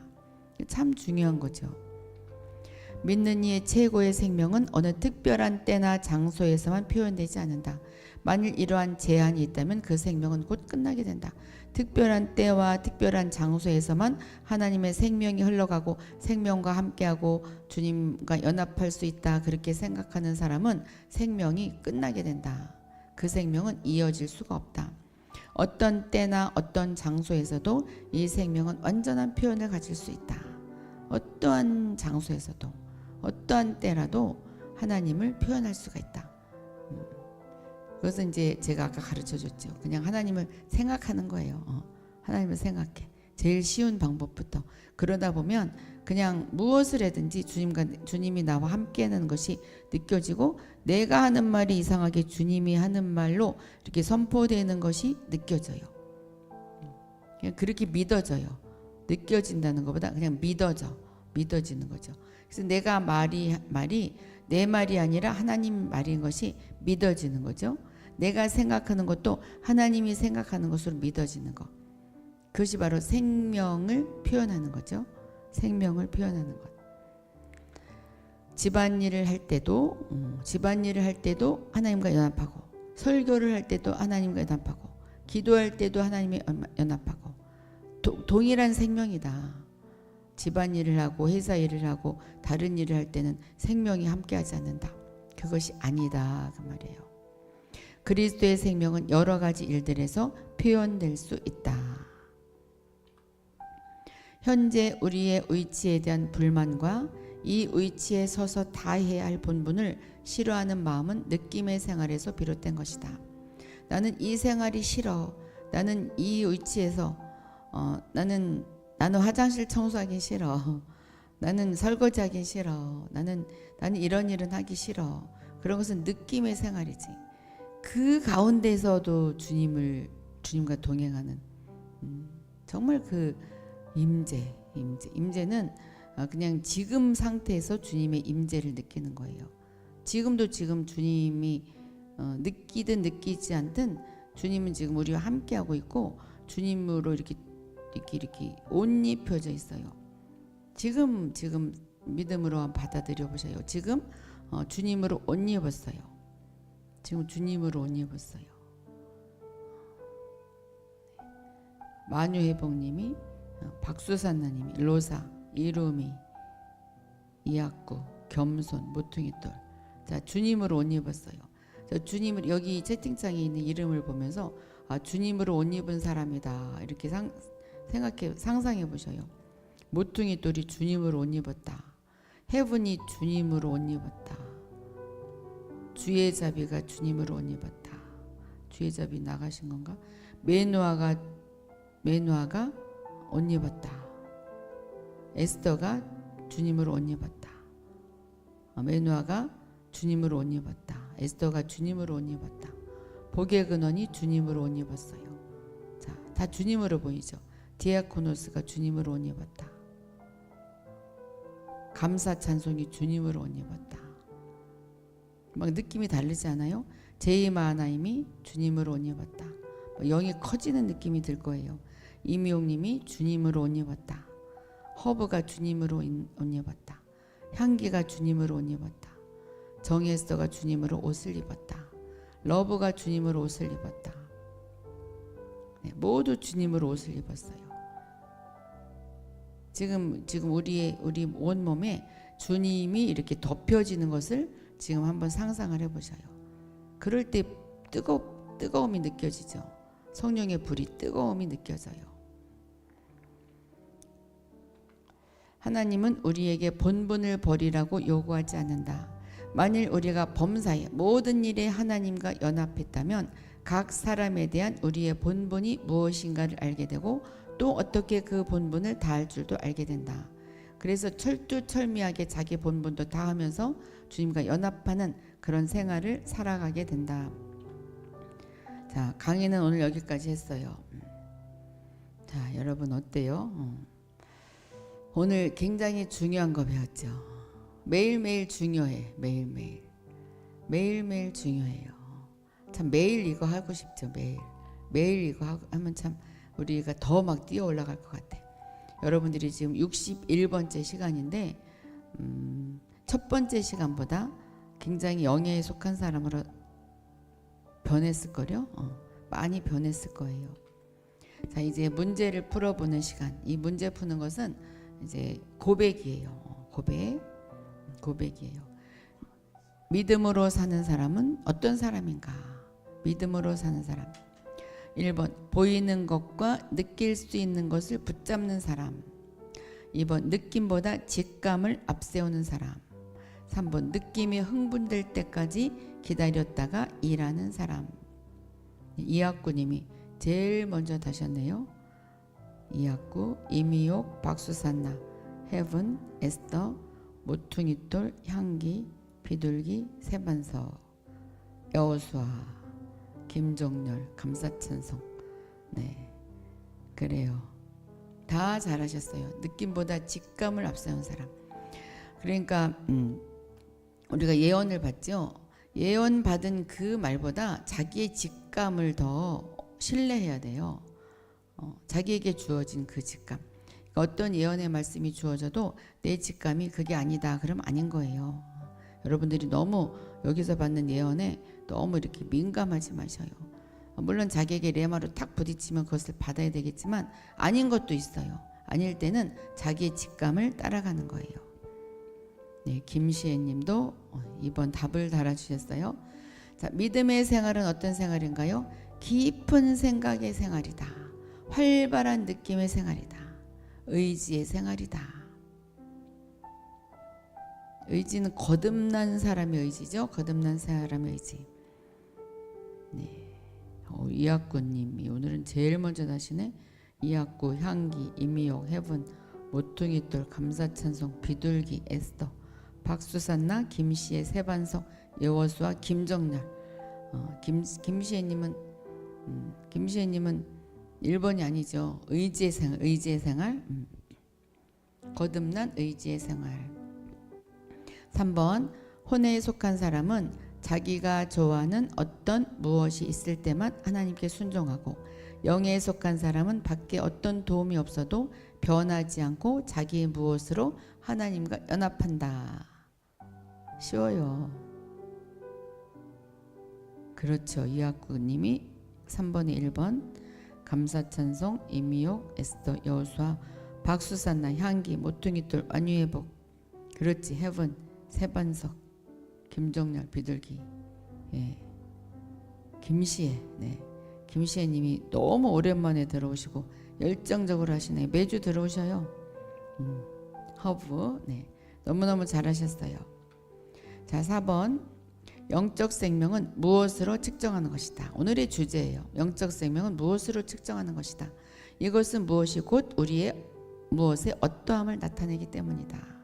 Speaker 1: 참 중요한 거죠. 믿는 이의 최고의 생명은 어느 특별한 때나 장소에서만 표현되지 않는다. 만일 이러한 제한이 있다면 그 생명은 곧 끝나게 된다. 특별한 때와 특별한 장소에서만 하나님의 생명이 흘러가고 생명과 함께하고 주님과 연합할 수 있다. 그렇게 생각하는 사람은 생명이 끝나게 된다. 그 생명은 이어질 수가 없다. 어떤 때나 어떤 장소에서도 이 생명은 완전한 표현을 가질 수 있다. 어떠한 장소에서도 어떠한 때라도 하나님을 표현할 수가 있다. 그것은 이제 제가 아까 가르쳐 줬죠. 그냥 하나님을 생각하는 거예요. 하나님을 생각해. 제일 쉬운 방법부터. 그러다 보면 그냥 무엇을 하든지 주님이 나와 함께하는 것이 느껴지고 내가 하는 말이 이상하게 주님이 하는 말로 이렇게 선포되는 것이 느껴져요. 그냥 그렇게 믿어져요. 느껴진다는 것보다 그냥 믿어지는 거죠. 그래서 내가 말이 내 말이 아니라 하나님 말인 것이 믿어지는 거죠. 내가 생각하는 것도 하나님이 생각하는 것으로 믿어지는 것. 그것이 바로 생명을 표현하는 거죠. 생명을 표현하는 것. 집안일을 할 때도 하나님과 연합하고, 설교를 할 때도 하나님과 연합하고, 기도할 때도 하나님과 연합하고, 동일한 생명이다. 집안일을 하고 회사 일을 하고 다른 일을 할 때는 생명이 함께하지 않는다. 그것이 아니다 그 말이에요. 그리스도의 생명은 여러 가지 일들에서 표현될 수 있다. 현재 우리의 위치에 대한 불만과 이 위치에 서서 다해야 할 본분을 싫어하는 마음은 느낌의 생활에서 비롯된 것이다. 나는 이 생활이 싫어. 나는 이 위치에서 나는 화장실 청소하기 싫어. 나는 설거지하기 싫어. 나는 이런 일은 하기 싫어. 그런 것은 느낌의 생활이지. 그 가운데서도 주님과 동행하는 정말 그 임재는 그냥 지금 상태에서 주님의 임재를 느끼는 거예요. 지금 주님이 느끼든 느끼지 않든 주님은 지금 우리와 함께하고 있고 주님으로 이렇게 옷 입혀져 있어요. 지금 믿음으로 한번 받아들여 보세요. 지금 주님으로 옷 입었어요. 지금 주님으로 옷 입었어요. 만유회복님이, 박수산나님이, 로사, 이루미, 이학구, 겸손, 모퉁이돌. 자, 주님으로 옷 입었어요. 자, 주님을 여기 채팅창에 있는 이름을 보면서 주님으로 옷 입은 사람이다 이렇게 상상해 보셔요. 모퉁이돌이 주님으로 옷 입었다. 해분이 주님으로 옷 입었다. 주의 자비가 주님으로 옷 입었다. 주의 자비 나가신 건가? 메누아가 옷 입었다. 에스더가 주님으로 옷 입었다. 메누아가 주님으로 옷 입었다. 에스더가 주님으로 옷 입었다. 복의 근원이 주님으로 옷 입었어요. 자, 다 주님으로 보이죠. 디아코노스가 주님으로 옷 입었다. 감사 찬송이 주님으로 옷 입었다. 막 느낌이 다르지 않아요? 제이마하나임이 주님으로 옷 입었다. 영이 커지는 느낌이 들 거예요. 이미용님이 주님으로 옷 입었다. 허브가 주님으로 옷 입었다. 향기가 주님으로 옷 입었다. 정에스더가 주님으로 옷을 입었다. 러브가 주님으로 옷을 입었다. 네, 모두 주님으로 옷을 입었어요. 지금 우리 온 몸에 주님이 이렇게 덮여지는 것을 지금 한번 상상을 해보셔요. 그럴 때 뜨거움이 느껴지죠. 성령의 불이 뜨거움이 느껴져요. 하나님은 우리에게 본분을 버리라고 요구하지 않는다. 만일 우리가 범사에 모든 일에 하나님과 연합했다면 각 사람에 대한 우리의 본분이 무엇인가를 알게 되고 또 어떻게 그 본분을 다할 줄도 알게 된다. 그래서 철두철미하게 자기 본분도 다하면서 주님과 연합하는 그런 생활을 살아가게 된다. 자, 강의는 오늘 여기까지 했어요. 자, 여러분 어때요? 오늘 굉장히 중요한 거 배웠죠. 매일매일 중요해. 매일매일 중요해요. 참 매일 이거 하고 싶죠. 매일 이거 하면 참 우리가 더 막 뛰어 올라갈 것 같아. 여러분들이 지금 61번째 시간인데 첫 번째 시간보다 굉장히 영예에 속한 사람으로 변했을걸요. 많이 변했을 거예요. 자, 이제 문제를 풀어보는 시간. 이 문제 푸는 것은 이제 고백이에요. 고백이에요. 믿음으로 사는 사람은 어떤 사람인가? 믿음으로 사는 사람. 1번 보이는 것과 느낄 수 있는 것을 붙잡는 사람. 2번 느낌보다 직감을 앞세우는 사람. 3번 느낌이 흥분될 때까지 기다렸다가 일하는 사람. 이학구님이 제일 먼저 다셨네요. 이학구, 이미옥, 박수산나, 헤븐, 에스더, 모퉁이돌, 향기, 비둘기, 세반서, 여호수아, 김종렬, 감사찬송. 네, 그래요. 다 잘하셨어요. 느낌보다 직감을 앞세운 사람. 그러니까 우리가 예언을 받죠. 예언 받은 그 말보다 자기의 직감을 더 신뢰해야 돼요. 자기에게 주어진 그 직감. 그러니까 어떤 예언의 말씀이 주어져도 내 직감이 그게 아니다. 그럼 아닌 거예요. 여러분들이 너무 여기서 받는 예언에 너무 이렇게 민감하지 마셔요. 물론 자기에게 레마로 탁 부딪히면 그것을 받아야 되겠지만 아닌 것도 있어요. 아닐 때는 자기의 직감을 따라가는 거예요. 네, 김시애 님도 이번 답을 달아주셨어요. 자, 믿음의 생활은 어떤 생활인가요? 깊은 생각의 생활이다. 활발한 느낌의 생활이다. 의지의 생활이다. 의지는 거듭난 사람의 의지죠. 거듭난 사람의 의지. 네. 이학구님이 오늘은 제일 먼저 다시네. 이학구, 향기, 이미옥, 해분, 모퉁이돌, 감사찬송, 비둘기, 에스더, 박수산나, 김씨의 세반석, 여호수아, 김정렬. 김시애님은 1번이 아니죠. 의지의 생활. 거듭난 의지의 생활. 3번 혼에 속한 사람은 자기가 좋아하는 어떤 무엇이 있을 때만 하나님께 순종하고, 영에 속한 사람은 밖에 어떤 도움이 없어도 변하지 않고 자기의 무엇으로 하나님과 연합한다. 쉬워요. 그렇죠. 이학구님이 3번에 1번 감사찬송, 이미옥, 에스더, 여호수아, 박수산나, 향기, 모퉁이돌, 완유회복. 그렇지. 헤븐, 세반석, 김종렬, 비둘기. 예. 김시애. 네. 김시애님이 너무 오랜만에 들어오시고 열정적으로 하시네. 매주 들어오셔요. 허브. 네. 너무너무 잘하셨어요. 자, 4번 영적 생명은 무엇으로 측정하는 것이다. 오늘의 주제예요. 영적 생명은 무엇으로 측정하는 것이다. 이것은 무엇이 곧 우리의 무엇의 어떠함을 나타내기 때문이다.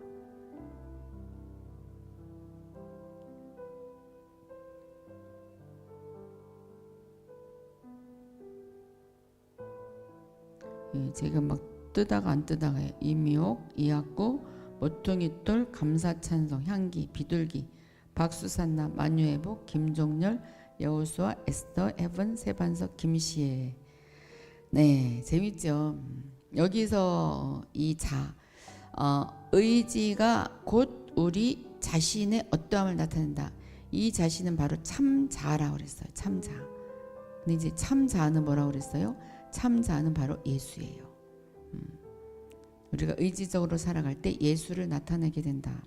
Speaker 1: 예, 제가 막 뜨다가 안 뜨다가 해요. 이미옥, 이학구, 모퉁이돌, 감사찬송, 향기, 비둘기, 박수산나, 만유회복, 김종렬, 여호수아, 에스더, 에븐, 세반석, 김시애. 네, 재밌죠. 여기서 이 의지가 곧 우리 자신의 어떠함을 나타낸다. 이 자신은 바로 참자라고 그랬어요. 참자. 근데 이제 참자는 뭐라고 그랬어요? 참자는 바로 예수예요. 우리가 의지적으로 살아갈 때 예수를 나타내게 된다.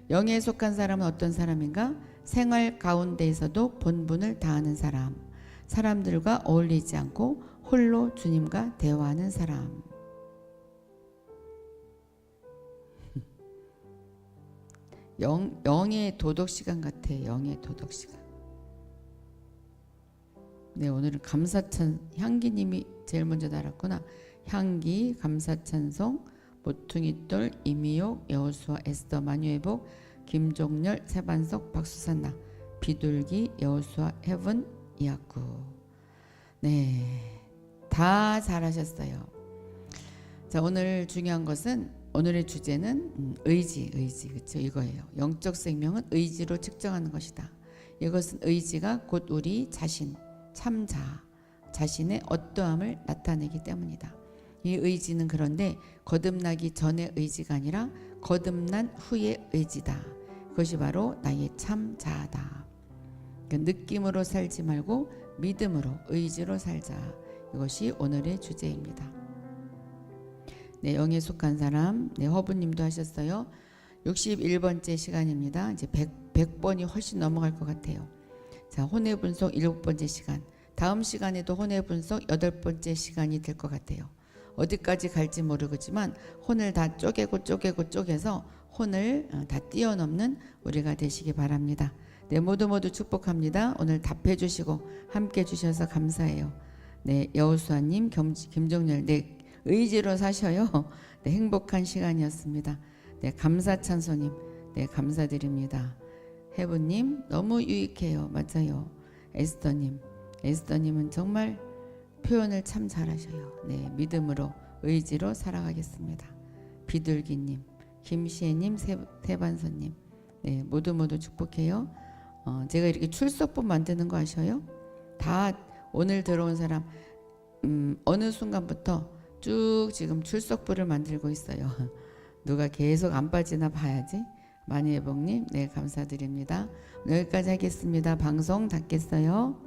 Speaker 1: 영에 속한 사람은 어떤 사람인가? 생활 가운데에서도 본분을 다하는 사람, 사람들과 어울리지 않고 홀로 주님과 대화하는 사람. 영의 도덕 시간 같아. 영의 도덕 시간. 네, 오늘은 감사찬 향기님이 제일 먼저 달았구나. 향기, 감사찬송, 모퉁이돌, 이미옥, 여호수아, 에스더, 만유회복, 김종렬, 세반석, 박수산나, 비둘기, 여호수아, 헤븐, 이학구. 네, 다 잘하셨어요. 자, 오늘 중요한 것은, 오늘의 주제는 의지, 그렇죠? 이거예요. 영적 생명은 의지로 측정하는 것이다. 이것은 의지가 곧 우리 자신, 참자, 자신의 어떠함을 나타내기 때문이다. 이 의지는 그런데 거듭나기 전의 의지가 아니라 거듭난 후의 의지다. 그것이 바로 나의 참자다. 그러니까 느낌으로 살지 말고 믿음으로, 의지로 살자. 이것이 오늘의 주제입니다. 네, 영에 속한 사람. 네, 허브님도 하셨어요. 61번째 시간입니다. 이제 100번이 훨씬 넘어갈 것 같아요. 자, 혼의 분석 7번째 시간. 다음 시간에도 혼의 분석 8번째 시간이 될 것 같아요. 어디까지 갈지 모르겠지만 혼을 다 쪼개서 혼을 다 뛰어넘는 우리가 되시기 바랍니다. 네, 모두 축복합니다. 오늘 답해 주시고 함께 해주셔서 감사해요. 네, 여호수아님, 김종렬, 네, 의지로 사셔요. 네, 행복한 시간이었습니다. 네, 감사찬송님, 네, 감사드립니다. 해부님, 너무 유익해요. 맞아요. 에스더님은 정말 표현을 참 잘하셔요. 네, 믿음으로, 의지로 살아가겠습니다. 비둘기님, 김시애님, 세반선님, 네, 모두 축복해요. 제가 이렇게 출석본 만드는 거 아셔요? 다 오늘 들어온 사람 어느 순간부터 쭉 지금 출석부를 만들고 있어요. 누가 계속 안 빠지나 봐야지. 만유회복님, 네, 감사드립니다. 여기까지 하겠습니다. 방송 닫겠어요.